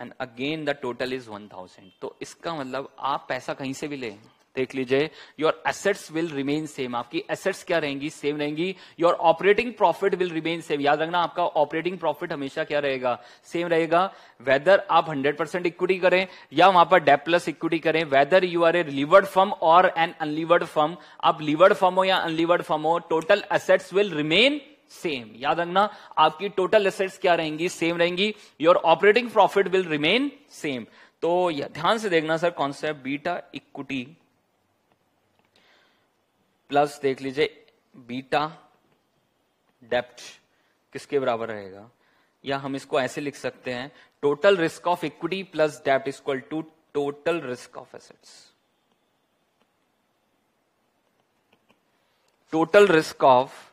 and again the total is 1000। तो इसका मतलब आप पैसा कहीं से भी ले, देख लीजिए, your assets will remain same. आपकी एसेट्स क्या रहेंगी? सेम रहेंगी। Your operating profit will remain same. याद रखना, आपका ऑपरेटिंग प्रॉफिट हमेशा क्या रहेगा? सेम रहेगा। वेदर आप 100% इक्विटी करें या वहां पर डेट प्लस इक्विटी करें, whether you are a levered firm और एन अनलीवर्ड फर्म, आप लीवर्ड फर्म हो या अनलीवर्ड फर्म हो, total assets will remain same. याद रखना, आपकी टोटल एसेट्स क्या रहेंगी? सेम रहेंगी। Your operating profit will remain same. तो ध्यान से देखना sir concept, beta equity plus देख लीजिए बीटा डेप्ट किसके बराबर रहेगा? या हम इसको ऐसे लिख सकते हैं, total risk of equity plus डेप्ट equal to total risk of assets. Total risk of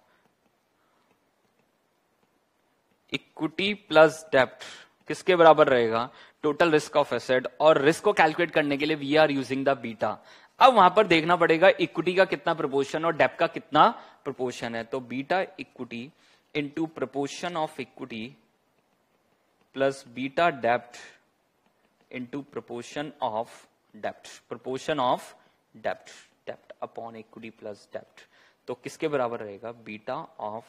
equity plus डेप्ट किसके बराबर रहेगा? Total risk of asset. और रिस्क को कैलकुलेट करने के लिए we are using the beta. अब वहां पर देखना पड़ेगा इक्विटी का कितना प्रपोर्शन और डेप्ट का कितना प्रपोर्शन है। तो beta equity into proportion of equity plus beta dept into proportion of dept, proportion of dept, dept upon equity plus डेप्ट। तो किसके बराबर रहेगा? Beta of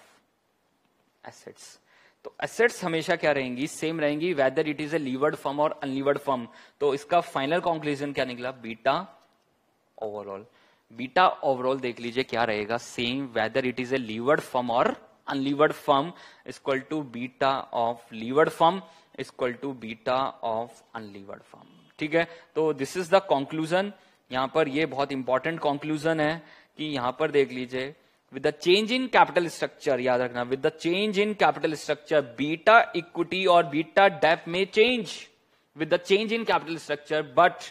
assets. तो एसेट्स हमेशा क्या रहेंगी? सेम रहेंगी, weather it is a levered firm और अनलीवर्ड फर्म। तो इसका फाइनल कंक्लूजन क्या निकला? Beta overall. बीटा ओवरऑल देख लीजिए क्या रहेगा? Same, whether it is a levered firm और unlevered firm equal to beta of levered firm equal to beta of unlevered firm. ठीक है, तो दिस इज द कंक्लूजन। यहां पर ये बहुत इंपॉर्टेंट कंक्लूजन है कि यहां पर देख लीजिए, with the change in capital structure, याद रखना, with the change in capital structure, beta equity और beta debt may change with the change in capital structure, but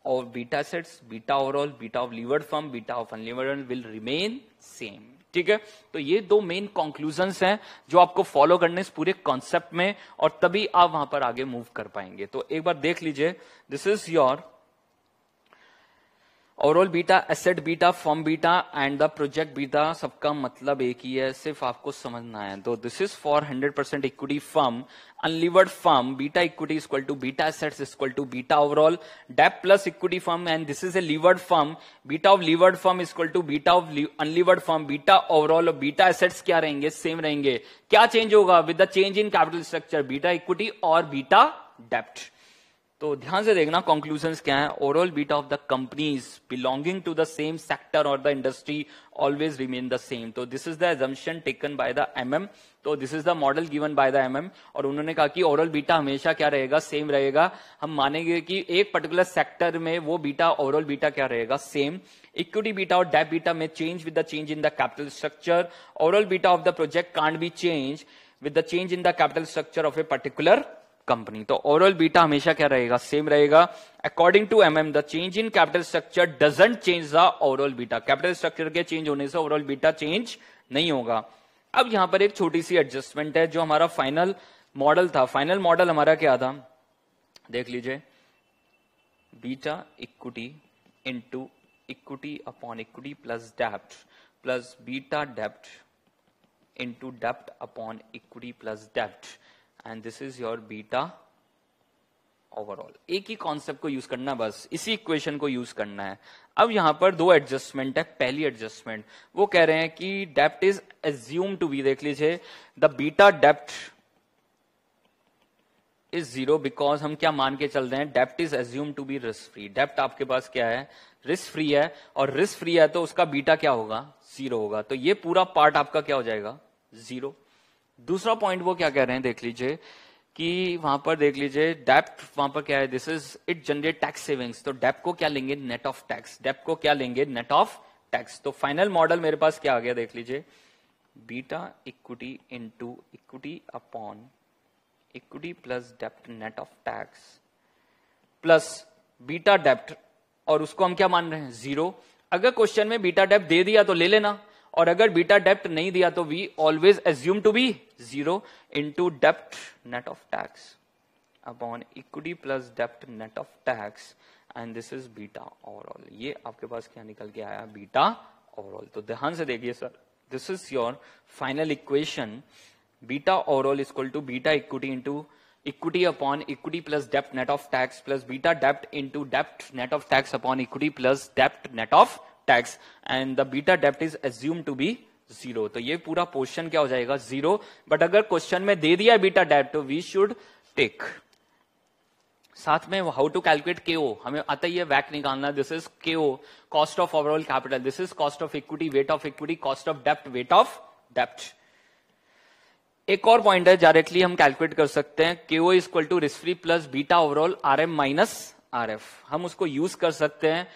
our beta assets, beta overall, beta of levered firm, beta of unlevered will remain same। ठीक है, तो ये दो मेन कंक्लूजन्स हैं जो आपको फॉलो करने इस पूरे कॉन्सेप्ट में, और तभी आप वहां पर आगे मूव कर पाएंगे। तो एक बार देख लीजिए, this is your overall beta, asset beta, firm beta and the project beta. सबका मतलब एक ही है, सिर्फ आपको समझना है। तो this is for 100% equity firm, unlevered firm, beta equity equal to beta assets equal to beta overall, debt plus equity firm, and this is a levered firm, beta of levered firm equal to beta of unlevered firm, beta overall और बीटा एसेट्स क्या रहेंगे? सेम रहेंगे। क्या चेंज होगा? With the change in capital structure, beta equity और बीटा डेप्ट। तो ध्यान से देखना कंक्लूजन्स क्या है। Overall beta of the companies belonging to the same sector और the industry always remain the same. तो this is the assumption taken by the MM. तो this is the model given by the MM, और उन्होंने कहा कि ओवरऑल बीटा हमेशा क्या रहेगा? सेम रहेगा। हम मानेंगे कि एक पर्टिकुलर सेक्टर में वो बीटा, ओवरऑल बीटा क्या रहेगा? सेम। इक्विटी बीटा और डेट बीटा में change with the change in the capital structure. Overall beta of the project can't be change with the change in the capital structure of a particular company. तो ओवरऑल बीटा हमेशा क्या रहेगा? सेम रहेगा। According to MM, the change in capital structure doesn't change the overall beta. Capital structure के चेंज होने से ओवरऑल बीटा चेंज नहीं होगा। अब यहां पर एक छोटी सी एडजस्टमेंट है, जो हमारा फाइनल मॉडल था। फाइनल मॉडल हमारा क्या था? देख लीजिए, beta equity into equity upon equity plus dept plus beta dept into dept upon equity plus dept, and this is your beta overall. एक ही कॉन्सेप्ट को यूज करना, बस इसी इक्वेशन को यूज करना है। अब यहां पर दो एडजस्टमेंट है। पहली एडजस्टमेंट वो कह रहे हैं कि डेप्ट इज एज्यूम टू बी, देख लीजिए, द बीटा डेप्ट इज जीरो, बिकॉज हम क्या मान के चल रहे हैं? डेप्ट is assume to be risk free. डेप्ट आपके पास क्या है? रिस्क फ्री है, और रिस्क फ्री है तो उसका बीटा क्या होगा? जीरो होगा। तो ये पूरा पार्ट आपका क्या हो जाएगा? जीरो। दूसरा पॉइंट वो क्या कह रहे हैं, देख लीजिए, कि वहां पर देख लीजिए डेप्ट वहां पर क्या है? This is it generate tax savings. तो डेप्ट को क्या लेंगे? Net of tax. डेप्ट को क्या लेंगे? Net of tax. तो फाइनल मॉडल मेरे पास क्या आ गया? देख लीजिए, beta equity into equity upon equity plus डेप्ट net of tax plus beta डेप्ट, और उसको हम क्या मान रहे हैं? जीरो। अगर क्वेश्चन में बीटा डेप्ट दे दिया तो ले लेना, और अगर बीटा डेप्ट नहीं दिया तो we always assume to B zero into dept net of tax upon equity plus डेप्ट net of tax, and this is beta overall. ये आपके पास क्या निकल के आया? Beta overall. तो ध्यान से देखिए sir, this is your final equation, beta overall equal to beta equity into equity upon equity plus डेप्ट net of tax plus beta dept into dept net of tax upon equity plus डेप्ट net of tax and the beta डेप्ट इज एज्यूम टू बी 0। तो ये पूरा पोर्शन क्या हो जाएगा 0। बट अगर क्वेश्चन में दे दिया बीटा डेप्ट तो वी शुड टेक साथ में हाउ टू कैलकुलेट केओ, हमें आता ही है वैक निकालना। दिस इज केओ, cost of overall capital, this is cost of equity, weight of equity, cost of dept, weight of डेप्ट। एक और पॉइंट है डायरेक्टली हम कैलकुलेट कर सकते हैं, KO is equal to risk free plus beta overall RM minus RF, हम उसको यूज कर सकते हैं।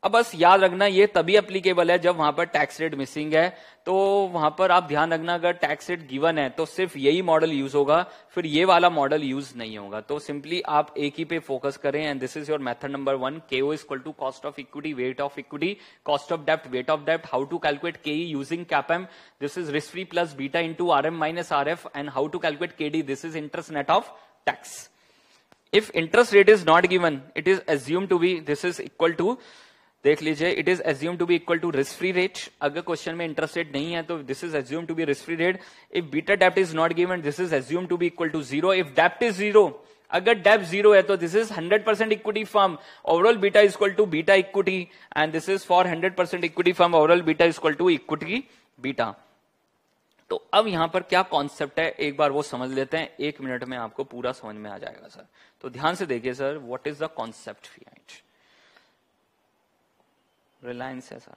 अब बस याद रखना ये तभी एप्लीकेबल है जब वहां पर टैक्स रेट मिसिंग है, तो वहां पर आप ध्यान रखना अगर टैक्स रेट गिवन है तो सिर्फ यही मॉडल यूज होगा, फिर ये वाला मॉडल यूज नहीं होगा। तो सिंपली आप एक ही पे फोकस करें and this is your method number 1, केओ is equal to cost of equity, weight of equity, cost of dept, weight of dept. How to calculate केई using CAPM, this is risk free plus beta into RM minus RF and how to calculate KD, this is interest net of tax. If interest rate is not given it is assume to B, this is equal to, देख लीजिए, it is assume to be equal to risk free rate. अगर क्वेश्चन में इंटरेस्ट रेट नहीं है तो this is assume to be risk free rate. If beta डेप्ट is not given this is assume to be equal to 0। If डेप्ट इज 0, अगर डेप्ट 0 है तो this is 100% equity firm, overall beta is equal to beta equity and this is for 100% equity firm, overall beta is equal to equity beta. तो अब यहां पर क्या कॉन्सेप्ट है एक बार वो समझ लेते हैं, 1 मिनट में आपको पूरा समझ में आ जाएगा सर। तो ध्यान से देखिए sir, what is the concept behind. Reliance है सर,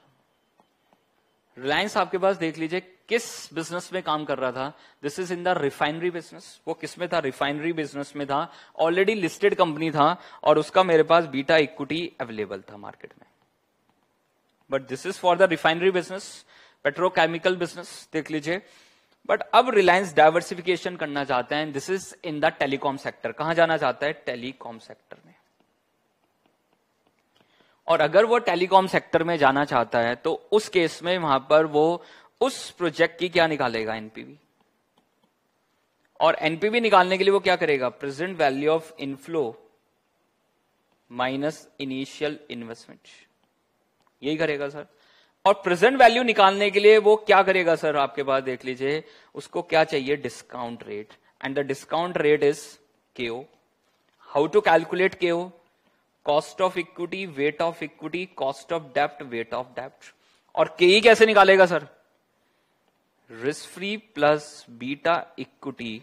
रिलायंस आपके पास देख लीजिए किस बिजनेस में काम कर रहा था, this is in the refinery business. वो किस में था, रिफाइनरी बिजनेस में था, ऑलरेडी लिस्टेड कंपनी था और उसका मेरे पास बीटा इक्विटी अवेलेबल था मार्केट में। But this is for the refinery business, petrochemical business देख लीजिए। बट अब रिलायंस डाइवर्सिफिकेशन करना चाहते हैं, this is in the telecom sector. कहां जाना चाहता है, टेलीकॉम सेक्टर में। और अगर वो टेलीकॉम सेक्टर में जाना चाहता है तो उस केस में वहां पर वो उस प्रोजेक्ट की क्या निकालेगा, एनपीवी। और एनपीवी निकालने के लिए वो क्या करेगा, present value of inflow minus initial investment, यही करेगा सर। और प्रेजेंट वैल्यू निकालने के लिए वो क्या करेगा सर, आपके पास देख लीजिए, उसको क्या चाहिए, discount rate, and the discount rate is केओ। हाउ टू कैलकुलेट केओ, cost of equity, weight of equity, cost of dept, weight of डेप्ट। और केई कैसे निकालेगा sir, risk free plus beta equity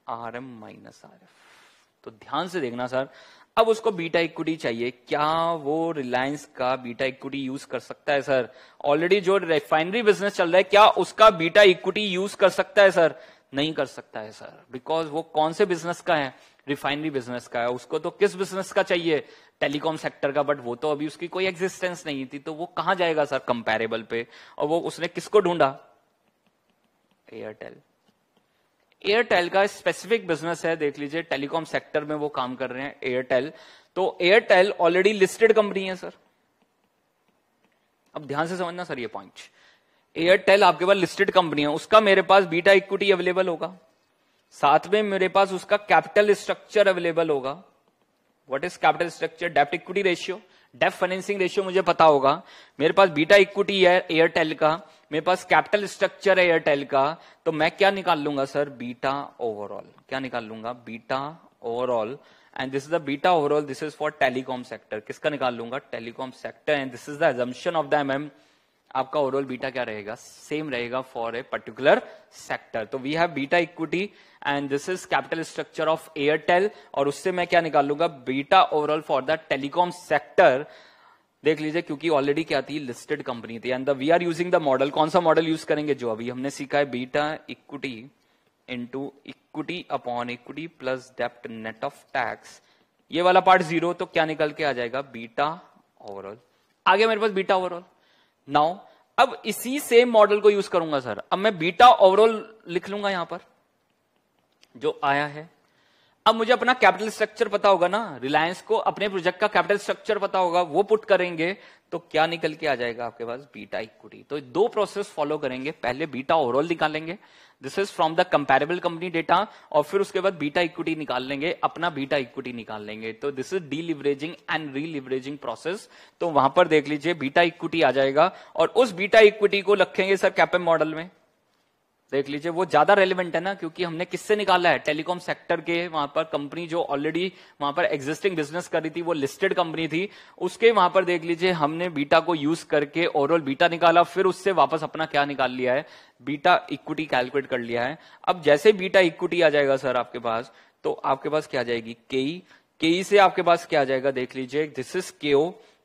RM minus RF. तो ध्यान से देखना सर, अब उसको बीटा इक्विटी चाहिए, क्या वो रिलायंस का बीटा इक्विटी यूज कर सकता है सर। ऑलरेडी जो रिफाइनरी बिजनेस चल रहा है क्या उसका बीटा इक्विटी यूज कर सकता है सर, नहीं कर सकता है सर, बिकॉज वो कौन से बिजनेस का है, रिफाइनरी बिजनेस का है। उसको तो किस बिजनेस का चाहिए, टेलीकॉम सेक्टर का, बट वो तो अभी उसकी कोई एग्जिस्टेंस नहीं थी, तो वो कहां जाएगा सर, कंपैरेबल पे। और वो उसने किसको ढूंढा, एयरटेल। एयरटेल का स्पेसिफिक बिजनेस है, देख लीजिए टेलीकॉम सेक्टर में वो काम कर रहे हैं एयरटेल। तो एयरटेल ऑलरेडी लिस्टेड कंपनी है सर। अब ध्यान से समझना सर ये पॉइंट, एयरटेल आपके पास लिस्टेड कंपनी है, उसका मेरे पास बीटा इक्विटी अवेलेबल होगा, साथ में मेरे पास उसका कैपिटल स्ट्रक्चर अवेलेबल होगा। What is capital structure, dept equity ratio, dept financing ratio मुझे पता होगा। मेरे पास बीटा इक्विटी है एयरटेल का, मेरे पास कैपिटल स्ट्रक्चर है एयरटेल का, तो मैं क्या निकाल लूंगा सर, बीटा ओवरऑल। क्या निकाल लूंगा, beta overall, and this is the beta overall, this is for telecom sector. किसका निकाल लूंगा, telecom sector, and this is the assumption of the MM. आपका ओवरऑल बीटा क्या रहेगा, सेम रहेगा फॉर ए पर्टिकुलर सेक्टर। तो we have beta equity and this is capital structure of Airtel, और उससे मैं क्या निकाल लूंगा, beta overall for the telecom sector. देख लीजिए क्योंकि ऑलरेडी क्या थी, लिस्टेड कंपनी थी, and we are using the model. कौन सा मॉडल यूज करेंगे, जो अभी हमने सीखा है, beta equity into equity upon equity plus डेप्ट नेट ऑफ टैक्स। ये वाला पार्ट 0, तो क्या निकल के आ जाएगा, बीटा ओवरऑल। आगे मेरे पास बीटा ओवरऑल। नाउ अब इसी सेम मॉडल को यूज करूंगा सर। अब मैं बीटा ओवरऑल लिख लूंगा यहां पर जो आया है। अब मुझे अपना कैपिटल स्ट्रक्चर पता होगा ना, रिलायंस को अपने प्रोजेक्ट का कैपिटल स्ट्रक्चर पता होगा, वो पुट करेंगे तो क्या निकल के आ जाएगा आपके पास, बीटा इक्विटी। तो 2 प्रोसेस फॉलो करेंगे, पहले बीटा ओवरऑल निकालेंगे, this is from the comparable company data, और फिर उसके बाद बीटा इक्विटी निकाल लेंगे, अपना बीटा इक्विटी निकाल लेंगे। तो दिस इज डीलिवरेजिंग एंड रीलिवरेजिंग प्रोसेस। तो वहां पर देख लीजिए बीटा इक्विटी आ जाएगा, और उस बीटा इक्विटी को रखेंगे सर कैपएम मॉडल में। देख लीजिए वो ज्यादा रेलिवेंट है ना, क्योंकि हमने किससे निकाला है, टेलीकॉम सेक्टर के वहां पर कंपनी जो ऑलरेडी वहां पर एग्जिस्टिंग बिजनेस कर रही थी, वो लिस्टेड कंपनी थी, उसके वहां पर देख लीजिए हमने बीटा को यूज करके ओवरऑल बीटा निकाला, फिर उससे वापस अपना क्या निकाल लिया है, बीटा इक्विटी कैलकुलेट कर लिया है। अब जैसे बीटा इक्विटी आ जाएगा सर आपके पास, तो आपके पास क्या आ जाएगी, केई से आपके पास क्या आ जाएगा, देख लीजिए दिस इज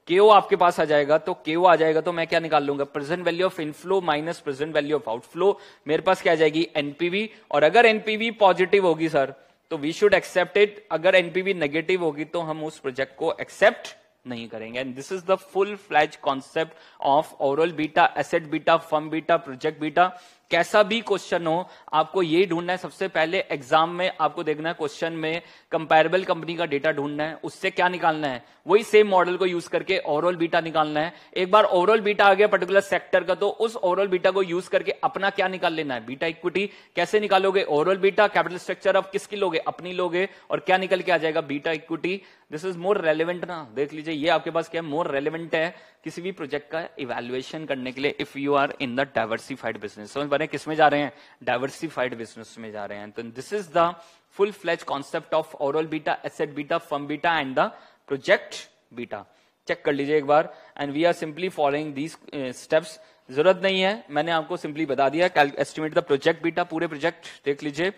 केओ आपके पास आ जाएगा, तो केओ आ जाएगा तो मैं क्या निकाल लूंगा, present value of inflow minus present value of outflow, मेरे पास क्या आ जाएगी, एनपीवी। और अगर एनपीवी पॉजिटिव होगी सर तो वी शुड एक्सेप्ट इट, अगर एनपीवी नेगेटिव होगी तो हम उस प्रोजेक्ट को एक्सेप्ट नहीं करेंगे। And this is the full fledge concept of overall beta, asset beta, firm beta, project beta. कैसा भी क्वेश्चन हो आपको यही ढूंढना है, सबसे पहले एग्जाम में आपको देखना है, क्वेश्चन में कंपैरेबल कंपनी का डेटा ढूंढना है, उससे क्या निकालना है, वही सेम मॉडल को यूज करके ओवरऑल बीटा निकालना है। एक बार ओवरऑल बीटा आ गया पर्टिकुलर सेक्टर का, तो उस ओवरऑल बीटा को यूज करके अपना क्या निकाल लेना है, बीटा इक्विटी। कैसे निकालोगे, overall beta capital structure of किसकी लोगे, अपनी लोगे, और क्या निकल के आ जाएगा, beta equity. This is more relevant ना, देख लीजिए ये आपके पास क्या मोर रेलिवेंट है किसी भी प्रोजेक्ट का इवैल्यूएशन करने के लिए, if you are in the diversified business. समझ पा रहे हैं किस में जा रहे हैं, डाइवर्सिफाइड बिजनेस में जा रहे हैं। तो this is the full fledge concept of overall beta, asset beta, firm beta and the project beta. Check कर लीजिए एक बार, and we are simply following these steps. जरूरत नहीं है, मैंने आपको सिंपली बता दिया, एस्टिमेट द प्रोजेक्ट बीटा, पूरे प्रोजेक्ट देख लीजिए,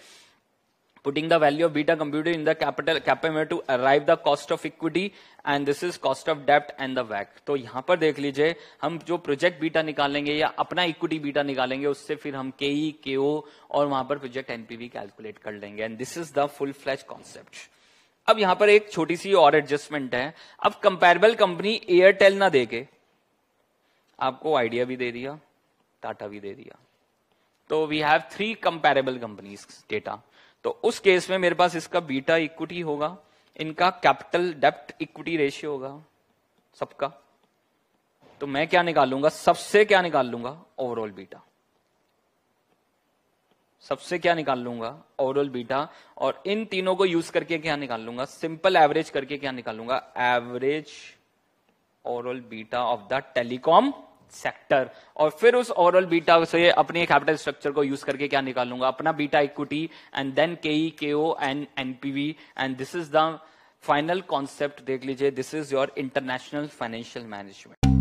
putting the value of beta computed in the capital to arrive the cost of equity and this is cost of debt and the WACC। तो यहां पर देख लीजिए हम जो प्रोजेक्ट बीटा निकालेंगे या अपना इक्विटी बीटा निकालेंगे, उससे फिर हम केई, केओ और वहां पर प्रोजेक्ट एनपीवी कैलकुलेट कर लेंगे। And this is the full fledge concept. अब यहां पर एक छोटी सी और एडजस्टमेंट है। अब कंपैरेबल कंपनी एयरटेल ना देके आपको आइडिया भी दे दिया, टाटा भी दे दिया, तो we have 3 comparable companies data. तो उस केस में मेरे पास इसका बीटा इक्विटी होगा, इनका कैपिटल डेप्ट इक्विटी रेशियो होगा सबका, तो मैं क्या निकालूंगा, सबसे क्या निकाल लूंगा, ओवरऑल बीटा, सबसे क्या निकाल लूंगा, ओवरऑल बीटा। और इन तीनों को यूज करके क्या निकाल लूंगा, सिंपल एवरेज करके क्या निकाल लूंगा, average overall beta of the telecom sector. और फिर उस ओवरऑल बीटा से अपने कैपिटल स्ट्रक्चर को यूज करके क्या निकालूंगा, अपना बीटा इक्विटी एंड देन केई, केओ and NPV. And this is the final concept. देख लीजिए, this is your international financial management.